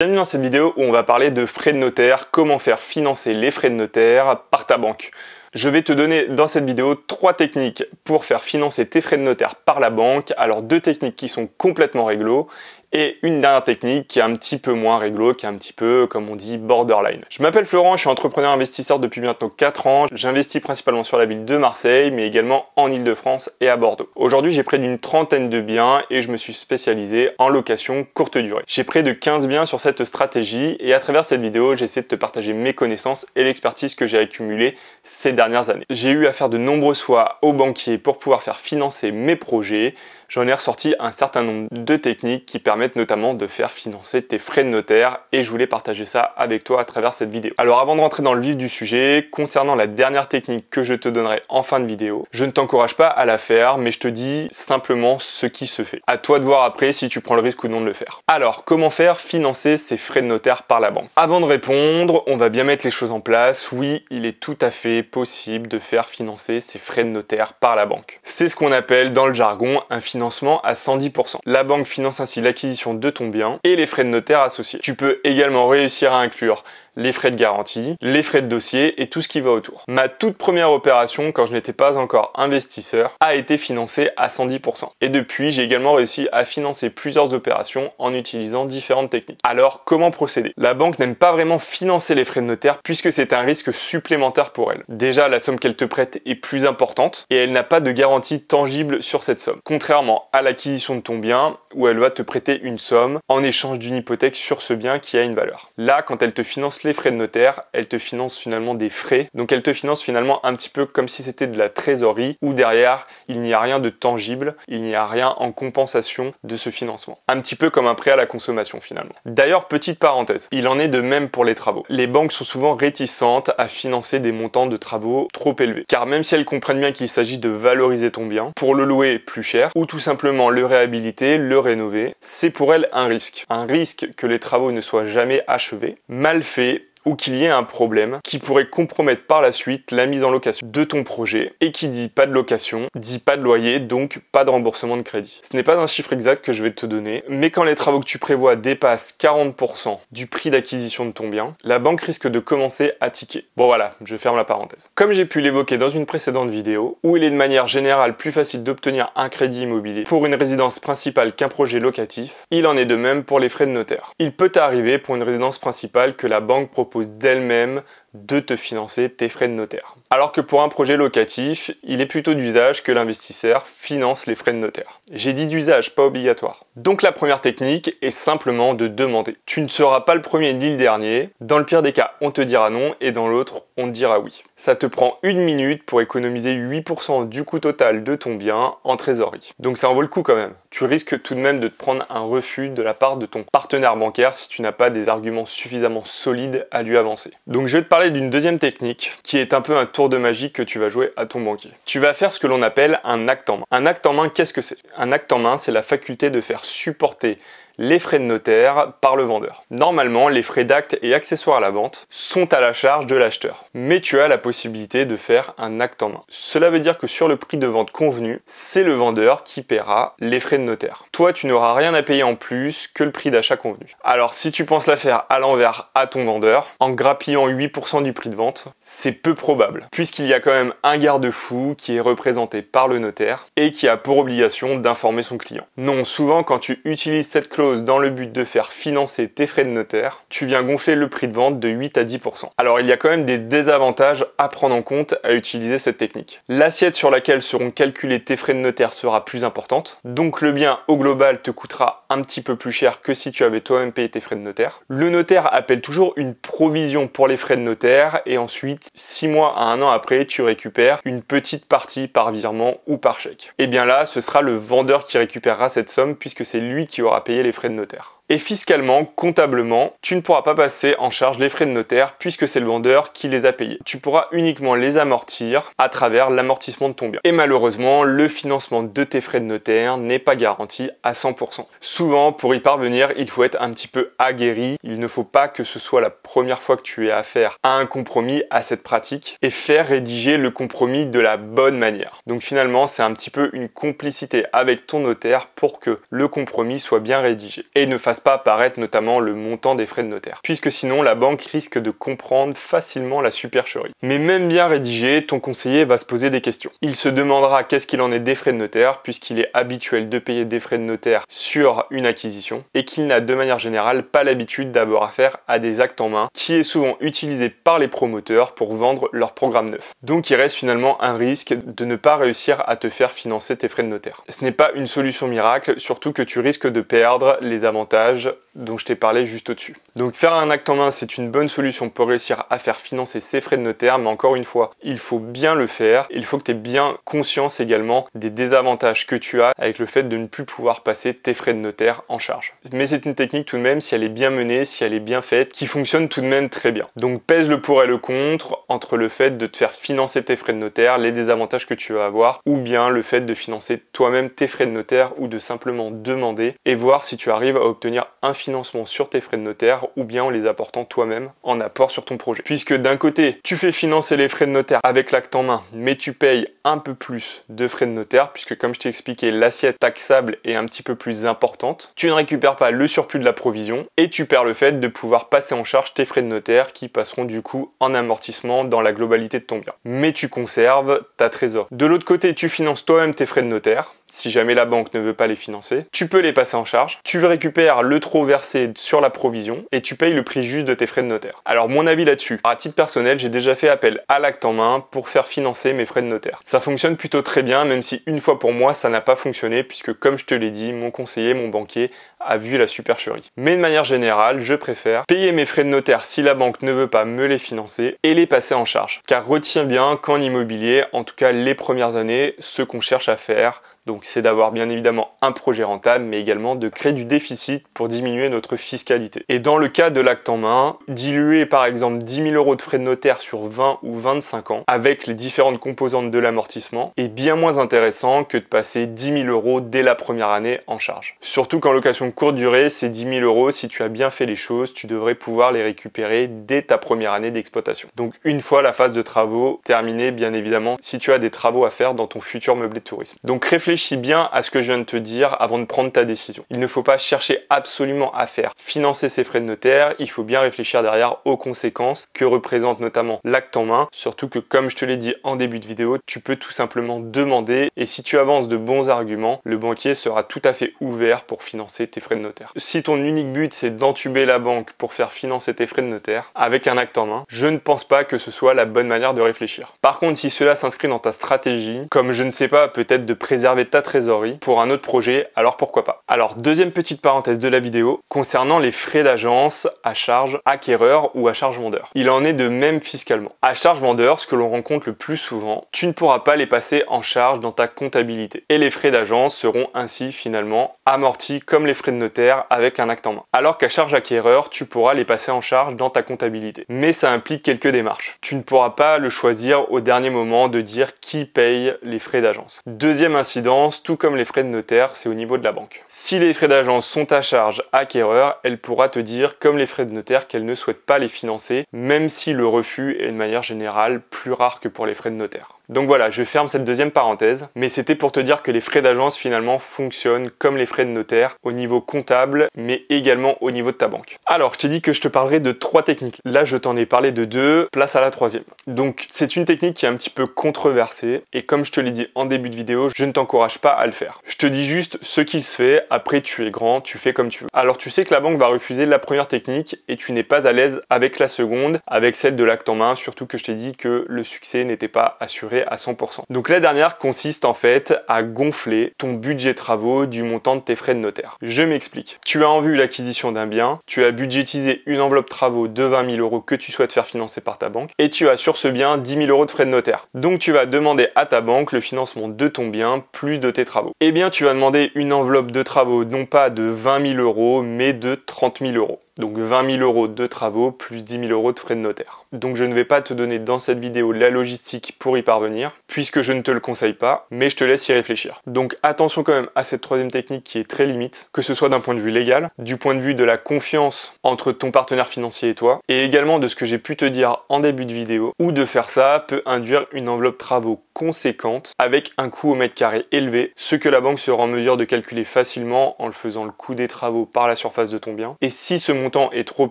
Bienvenue dans cette vidéo où on va parler de frais de notaire, comment faire financer les frais de notaire par ta banque. Je vais te donner dans cette vidéo 3 techniques pour faire financer tes frais de notaire par la banque. Alors 2 techniques qui sont complètement réglo et une dernière technique qui est un petit peu moins réglo, qui est un petit peu, comme on dit, borderline. Je m'appelle Florent, je suis entrepreneur investisseur depuis bientôt 4 ans. J'investis principalement sur la ville de Marseille, mais également en Île-de-France et à Bordeaux. Aujourd'hui, j'ai près d'une trentaine de biens et je me suis spécialisé en location courte durée. J'ai près de 15 biens sur cette stratégie et à travers cette vidéo, j'essaie de te partager mes connaissances et l'expertise que j'ai accumulée ces dernières années. J'ai eu affaire de nombreuses fois aux banquiers pour pouvoir faire financer mes projets. J'en ai ressorti un certain nombre de techniques qui permettent notamment de faire financer tes frais de notaire et je voulais partager ça avec toi à travers cette vidéo. Alors avant de rentrer dans le vif du sujet, concernant la dernière technique que je te donnerai en fin de vidéo, je ne t'encourage pas à la faire, mais je te dis simplement ce qui se fait. À toi de voir après si tu prends le risque ou non de le faire. Alors, comment faire financer ces frais de notaire par la banque? Avant de répondre, on va bien mettre les choses en place. Oui, il est tout à fait possible de faire financer ces frais de notaire par la banque. C'est ce qu'on appelle dans le jargon un financement à 110%. La banque finance ainsi l'acquisition de ton bien et les frais de notaire associés. Tu peux également réussir à inclure les frais de garantie, les frais de dossier et tout ce qui va autour. Ma toute première opération, quand je n'étais pas encore investisseur, a été financée à 110%. Et depuis, j'ai également réussi à financer plusieurs opérations en utilisant différentes techniques. Alors, comment procéder? La banque n'aime pas vraiment financer les frais de notaire puisque c'est un risque supplémentaire pour elle. Déjà, la somme qu'elle te prête est plus importante et elle n'a pas de garantie tangible sur cette somme. Contrairement à l'acquisition de ton bien où elle va te prêter une somme en échange d'une hypothèque sur ce bien qui a une valeur. Là, quand elle te finance les frais de notaire, elle te finance finalement des frais. Donc elle te finance finalement un petit peu comme si c'était de la trésorerie où derrière, il n'y a rien de tangible, il n'y a rien en compensation de ce financement. Un petit peu comme un prêt à la consommation finalement. D'ailleurs, petite parenthèse, il en est de même pour les travaux. Les banques sont souvent réticentes à financer des montants de travaux trop élevés. Car même si elles comprennent bien qu'il s'agit de valoriser ton bien pour le louer plus cher ou tout simplement le réhabiliter, le rénover, c'est pour elles un risque. Un risque que les travaux ne soient jamais achevés, mal faits, ou qu'il y ait un problème qui pourrait compromettre par la suite la mise en location de ton projet et qui dit pas de location, dit pas de loyer, donc pas de remboursement de crédit. Ce n'est pas un chiffre exact que je vais te donner, mais quand les travaux que tu prévois dépassent 40% du prix d'acquisition de ton bien, la banque risque de commencer à tiquer. Bon voilà, je ferme la parenthèse. Comme j'ai pu l'évoquer dans une précédente vidéo, où il est de manière générale plus facile d'obtenir un crédit immobilier pour une résidence principale qu'un projet locatif, il en est de même pour les frais de notaire. Il peut arriver pour une résidence principale que la banque propose d'elle-même de te financer tes frais de notaire. Alors que pour un projet locatif, il est plutôt d'usage que l'investisseur finance les frais de notaire. J'ai dit d'usage, pas obligatoire. Donc la première technique est simplement de demander. Tu ne seras pas le premier ni le dernier. Dans le pire des cas, on te dira non et dans l'autre, on te dira oui. Ça te prend 1 minute pour économiser 8% du coût total de ton bien en trésorerie. Donc ça en vaut le coup quand même. Tu risques tout de même de te prendre un refus de la part de ton partenaire bancaire si tu n'as pas des arguments suffisamment solides à lui avancer. Donc je vais te parler d'une deuxième technique qui est un peu un tour de magie que tu vas jouer à ton banquier. Tu vas faire ce que l'on appelle un acte en main. Un acte en main, qu'est-ce que c'est? Un acte en main, c'est la faculté de faire supporter les frais de notaire par le vendeur. Normalement, les frais d'acte et accessoires à la vente sont à la charge de l'acheteur. Mais tu as la possibilité de faire un acte en main. Cela veut dire que sur le prix de vente convenu, c'est le vendeur qui paiera les frais de notaire. Toi, tu n'auras rien à payer en plus que le prix d'achat convenu. Alors, si tu penses la faire à l'envers à ton vendeur, en grappillant 8% du prix de vente, c'est peu probable, puisqu'il y a quand même un garde-fou qui est représenté par le notaire et qui a pour obligation d'informer son client. Non, souvent, quand tu utilises cette clause dans le but de faire financer tes frais de notaire, tu viens gonfler le prix de vente de 8 à 10%. Alors il y a quand même des désavantages à prendre en compte à utiliser cette technique. L'assiette sur laquelle seront calculés tes frais de notaire sera plus importante, donc le bien au global te coûtera un petit peu plus cher que si tu avais toi-même payé tes frais de notaire. Le notaire appelle toujours une provision pour les frais de notaire et ensuite 6 mois à 1 an après tu récupères une petite partie par virement ou par chèque. Et bien là ce sera le vendeur qui récupérera cette somme puisque c'est lui qui aura payé les frais de notaire. Et fiscalement, comptablement, tu ne pourras pas passer en charge les frais de notaire puisque c'est le vendeur qui les a payés. Tu pourras uniquement les amortir à travers l'amortissement de ton bien. Et malheureusement, le financement de tes frais de notaire n'est pas garanti à 100%. Souvent, pour y parvenir, il faut être un petit peu aguerri. Il ne faut pas que ce soit la première fois que tu aies affaire à un compromis à cette pratique et faire rédiger le compromis de la bonne manière. Donc finalement, c'est un petit peu une complicité avec ton notaire pour que le compromis soit bien rédigé et ne fasse fasse pas apparaître notamment le montant des frais de notaire, puisque sinon la banque risque de comprendre facilement la supercherie. Mais même bien rédigé, ton conseiller va se poser des questions. Il se demandera qu'est-ce qu'il en est des frais de notaire, puisqu'il est habituel de payer des frais de notaire sur une acquisition, et qu'il n'a de manière générale pas l'habitude d'avoir affaire à des actes en main, qui est souvent utilisé par les promoteurs pour vendre leur programme neuf. Donc il reste finalement un risque de ne pas réussir à te faire financer tes frais de notaire. Ce n'est pas une solution miracle, surtout que tu risques de perdre les avantages dont je t'ai parlé juste au-dessus. Donc faire un acte en main, c'est une bonne solution pour réussir à faire financer ses frais de notaire, mais encore une fois, il faut bien le faire. Il faut que tu aies bien conscience également des désavantages que tu as avec le fait de ne plus pouvoir passer tes frais de notaire en charge. Mais c'est une technique tout de même, si elle est bien menée, si elle est bien faite, qui fonctionne tout de même très bien. Donc pèse le pour et le contre entre le fait de te faire financer tes frais de notaire, les désavantages que tu vas avoir, ou bien le fait de financer toi-même tes frais de notaire ou de simplement demander et voir si tu arrives à obtenir un financement sur tes frais de notaire ou bien en les apportant toi-même en apport sur ton projet. Puisque d'un côté, tu fais financer les frais de notaire avec l'acte en main, mais tu payes un peu plus de frais de notaire, puisque comme je t'ai expliqué, l'assiette taxable est un petit peu plus importante. Tu ne récupères pas le surplus de la provision et tu perds le fait de pouvoir passer en charge tes frais de notaire qui passeront du coup en amortissement dans la globalité de ton bien. Mais tu conserves ta trésorerie. De l'autre côté, tu finances toi-même tes frais de notaire. Si jamais la banque ne veut pas les financer, tu peux les passer en charge, tu récupères le trop versé sur la provision et tu payes le prix juste de tes frais de notaire. Alors mon avis là-dessus, à titre personnel, j'ai déjà fait appel à l'acte en main pour faire financer mes frais de notaire. Ça fonctionne plutôt très bien, même si une fois pour moi ça n'a pas fonctionné, puisque comme je te l'ai dit, mon conseiller, mon banquier a vu la supercherie. Mais de manière générale, je préfère payer mes frais de notaire si la banque ne veut pas me les financer et les passer en charge. Car retiens bien qu'en immobilier, en tout cas les premières années, ce qu'on cherche à faire, donc c'est d'avoir bien évidemment un projet rentable, mais également de créer du déficit pour diminuer notre fiscalité. Et dans le cas de l'acte en main, diluer par exemple 10 000 € de frais de notaire sur 20 ou 25 ans, avec les différentes composantes de l'amortissement, est bien moins intéressant que de passer 10 000 € dès la première année en charge. Surtout qu'en location courte durée, ces 10 000 €, si tu as bien fait les choses, tu devrais pouvoir les récupérer dès ta première année d'exploitation. Donc une fois la phase de travaux terminée, bien évidemment, si tu as des travaux à faire dans ton futur meublé de tourisme. Donc réfléchis bien à ce que je viens de te dire avant de prendre ta décision. Il ne faut pas chercher absolument à faire financer ses frais de notaire, il faut bien réfléchir derrière aux conséquences que représente notamment l'acte en main, surtout que comme je te l'ai dit en début de vidéo, tu peux tout simplement demander et si tu avances de bons arguments, le banquier sera tout à fait ouvert pour financer tes frais de notaire. Si ton unique but c'est d'entuber la banque pour faire financer tes frais de notaire avec un acte en main, je ne pense pas que ce soit la bonne manière de réfléchir. Par contre, si cela s'inscrit dans ta stratégie, comme je ne sais pas, peut-être de préserver ta trésorerie pour un autre projet, alors pourquoi pas. Alors deuxième petite parenthèse de la vidéo, concernant les frais d'agence à charge acquéreur ou à charge vendeur. Il en est de même fiscalement. À charge vendeur, ce que l'on rencontre le plus souvent, tu ne pourras pas les passer en charge dans ta comptabilité. Et les frais d'agence seront ainsi finalement amortis comme les frais de notaire avec un acte en main. Alors qu'à charge acquéreur, tu pourras les passer en charge dans ta comptabilité. Mais ça implique quelques démarches. Tu ne pourras pas le choisir au dernier moment de dire qui paye les frais d'agence. Deuxième incident, tout comme les frais de notaire, c'est au niveau de la banque. Si les frais d'agence sont à charge acquéreur, elle pourra te dire, comme les frais de notaire, qu'elle ne souhaite pas les financer, même si le refus est de manière générale plus rare que pour les frais de notaire. Donc voilà, je ferme cette deuxième parenthèse, mais c'était pour te dire que les frais d'agence finalement fonctionnent comme les frais de notaire au niveau comptable, mais également au niveau de ta banque. Alors, je t'ai dit que je te parlerai de 3 techniques. Là, je t'en ai parlé de 2, place à la 3e. Donc, c'est une technique qui est un petit peu controversée, et comme je te l'ai dit en début de vidéo, je ne t'encourage pas à le faire. Je te dis juste ce qu'il se fait, après tu es grand, tu fais comme tu veux. Alors, tu sais que la banque va refuser la première technique, et tu n'es pas à l'aise avec la seconde, avec celle de l'acte en main, surtout que je t'ai dit que le succès n'était pas assuré à 100%. Donc la dernière consiste en fait à gonfler ton budget travaux du montant de tes frais de notaire. Je m'explique. Tu as en vue l'acquisition d'un bien, tu as budgétisé une enveloppe travaux de 20 000 € que tu souhaites faire financer par ta banque et tu as sur ce bien 10 000 € de frais de notaire. Donc tu vas demander à ta banque le financement de ton bien plus de tes travaux. Eh bien tu vas demander une enveloppe de travaux non pas de 20 000 € mais de 30 000 €. Donc 20 000 € de travaux plus 10 000 € de frais de notaire. Donc je ne vais pas te donner dans cette vidéo la logistique pour y parvenir, puisque je ne te le conseille pas, mais je te laisse y réfléchir. Donc attention quand même à cette 3e technique qui est très limite, que ce soit d'un point de vue légal, du point de vue de la confiance entre ton partenaire financier et toi, et également de ce que j'ai pu te dire en début de vidéo, où de faire ça peut induire une enveloppe travaux conséquente avec un coût au mètre carré élevé, ce que la banque sera en mesure de calculer facilement en le faisant le coût des travaux par la surface de ton bien. Et si ce montant est trop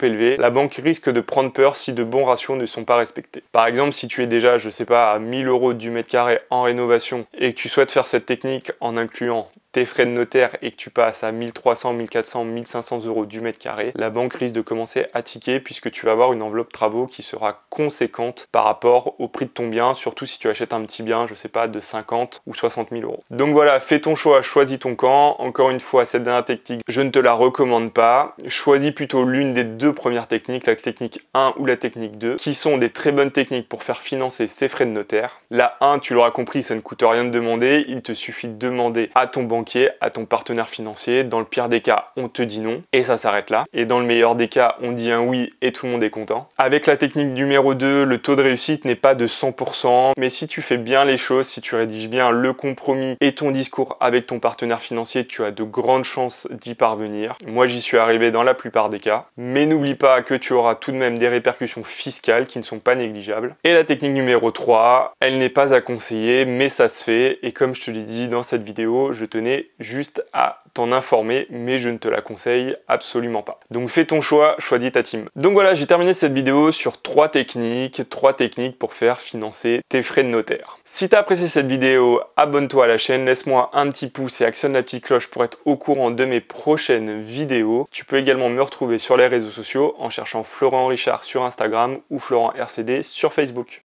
élevé, la banque risque de prendre peur si de bons ratios ne sont pas respectés. Par exemple, si tu es déjà, je sais pas, à 1000 € du mètre carré en rénovation et que tu souhaites faire cette technique en incluant tes frais de notaire et que tu passes à 1300, 1400, 1500 € du mètre carré, la banque risque de commencer à tiquer puisque tu vas avoir une enveloppe travaux qui sera conséquente par rapport au prix de ton bien, surtout si tu achètes un petit bien, je sais pas, de 50 ou 60 000 €. Donc voilà, fais ton choix, choisis ton camp. Encore une fois, cette dernière technique, je ne te la recommande pas. Choisis plutôt l'une des deux premières techniques, la technique 1 ou la technique 2, qui sont des très bonnes techniques pour faire financer ces frais de notaire. La 1, tu l'auras compris, ça ne coûte rien de demander, il te suffit de demander à ton banquier, à ton partenaire financier. Dans le pire des cas, on te dit non et ça s'arrête là. Et dans le meilleur des cas, on dit un oui et tout le monde est content. Avec la technique numéro 2, le taux de réussite n'est pas de 100%, mais si tu fais bien les choses, si tu rédiges bien le compromis et ton discours avec ton partenaire financier, tu as de grandes chances d'y parvenir. Moi, j'y suis arrivé dans la plupart des cas. Mais n'oublie pas que tu auras tout de même des répercussions fiscales qui ne sont pas négligeables. Et la technique numéro 3, elle n'est pas à conseiller, mais ça se fait. Et comme je te l'ai dit dans cette vidéo, je tenais juste à t'en informer, mais je ne te la conseille absolument pas. Donc fais ton choix, choisis ta team. Donc voilà, j'ai terminé cette vidéo sur 3 techniques pour faire financer tes frais de notaire. Si tu as apprécié cette vidéo, abonne-toi à la chaîne, laisse-moi un petit pouce et actionne la petite cloche pour être au courant de mes prochaines vidéos. Tu peux également me retrouver sur les réseaux sociaux en cherchant Florent Richard sur Instagram ou Florent RCD sur Facebook.